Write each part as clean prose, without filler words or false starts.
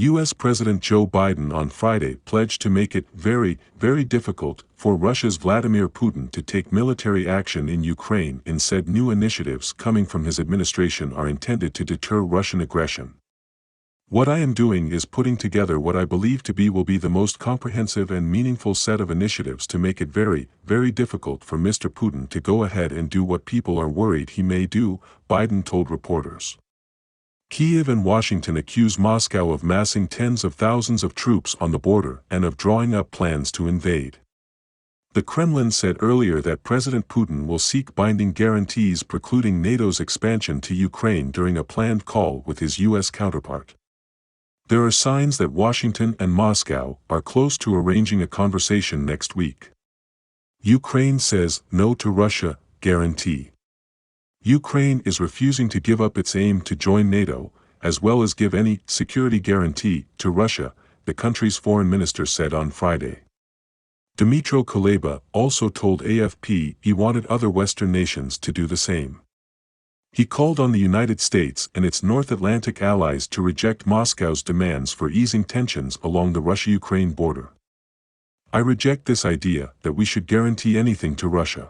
U.S. President Joe Biden on Friday pledged to make it very, very difficult for Russia's Vladimir Putin to take military action in Ukraine and said new initiatives coming from his administration are intended to deter Russian aggression. What I am doing is putting together what I believe to be will be the most comprehensive and meaningful set of initiatives to make it very, very difficult for Mr. Putin to go ahead and do what people are worried he may do, Biden told reporters. Kyiv and Washington accuse Moscow of massing tens of thousands of troops on the border and of drawing up plans to invade. The Kremlin said earlier that President Putin will seek binding guarantees precluding NATO's expansion to Ukraine during a planned call with his U.S. counterpart. There are signs that Washington and Moscow are close to arranging a conversation next week. Ukraine says no to Russia guarantee. Ukraine is refusing to give up its aim to join NATO, as well as give any security guarantee to Russia, the country's foreign minister said on Friday. Dmytro Kuleba also told AFP he wanted other Western nations to do the same. He called on the United States and its North Atlantic allies to reject Moscow's demands for easing tensions along the Russia-Ukraine border. I reject this idea that we should guarantee anything to Russia.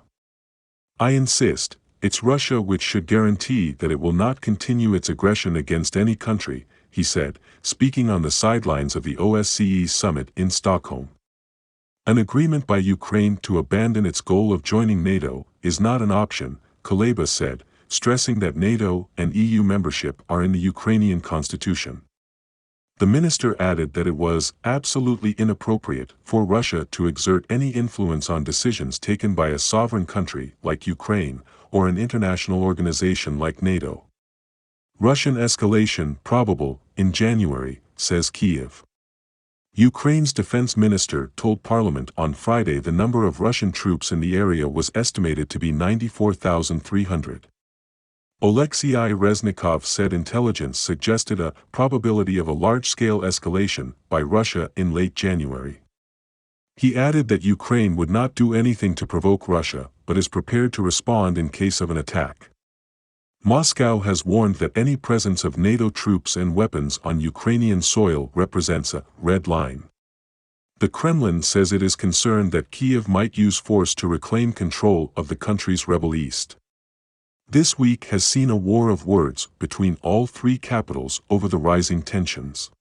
I insist, it's Russia which should guarantee that it will not continue its aggression against any country, he said, speaking on the sidelines of the OSCE summit in Stockholm. An agreement by Ukraine to abandon its goal of joining NATO is not an option, Kuleba said, stressing that NATO and EU membership are in the Ukrainian constitution. The minister added that it was absolutely inappropriate for Russia to exert any influence on decisions taken by a sovereign country like Ukraine or an international organization like NATO. Russian escalation probable in January, says Kyiv. Ukraine's defense minister told Parliament on Friday the number of Russian troops in the area was estimated to be 94,300. Oleksiy Reznikov said intelligence suggested a probability of a large-scale escalation by Russia in late January. He added that Ukraine would not do anything to provoke Russia, but is prepared to respond in case of an attack. Moscow has warned that any presence of NATO troops and weapons on Ukrainian soil represents a red line. The Kremlin says it is concerned that Kyiv might use force to reclaim control of the country's rebel east. This week has seen a war of words between all three capitals over the rising tensions.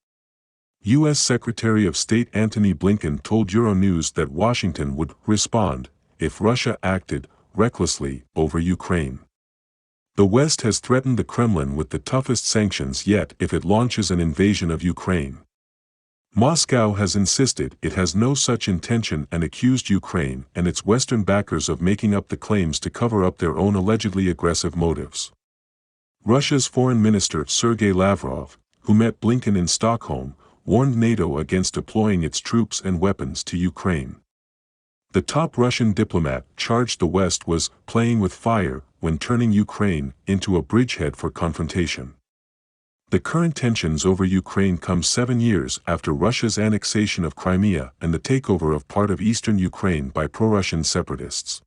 U.S. Secretary of State Antony Blinken told Euronews that Washington would respond if Russia acted recklessly over Ukraine. The West has threatened the Kremlin with the toughest sanctions yet if it launches an invasion of Ukraine. Moscow has insisted it has no such intention and accused Ukraine and its Western backers of making up the claims to cover up their own allegedly aggressive motives. Russia's Foreign Minister Sergei Lavrov, who met Blinken in Stockholm, warned NATO against deploying its troops and weapons to Ukraine. The top Russian diplomat charged the West was playing with fire when turning Ukraine into a bridgehead for confrontation. The current tensions over Ukraine come 7 years after Russia's annexation of Crimea and the takeover of part of eastern Ukraine by pro-Russian separatists.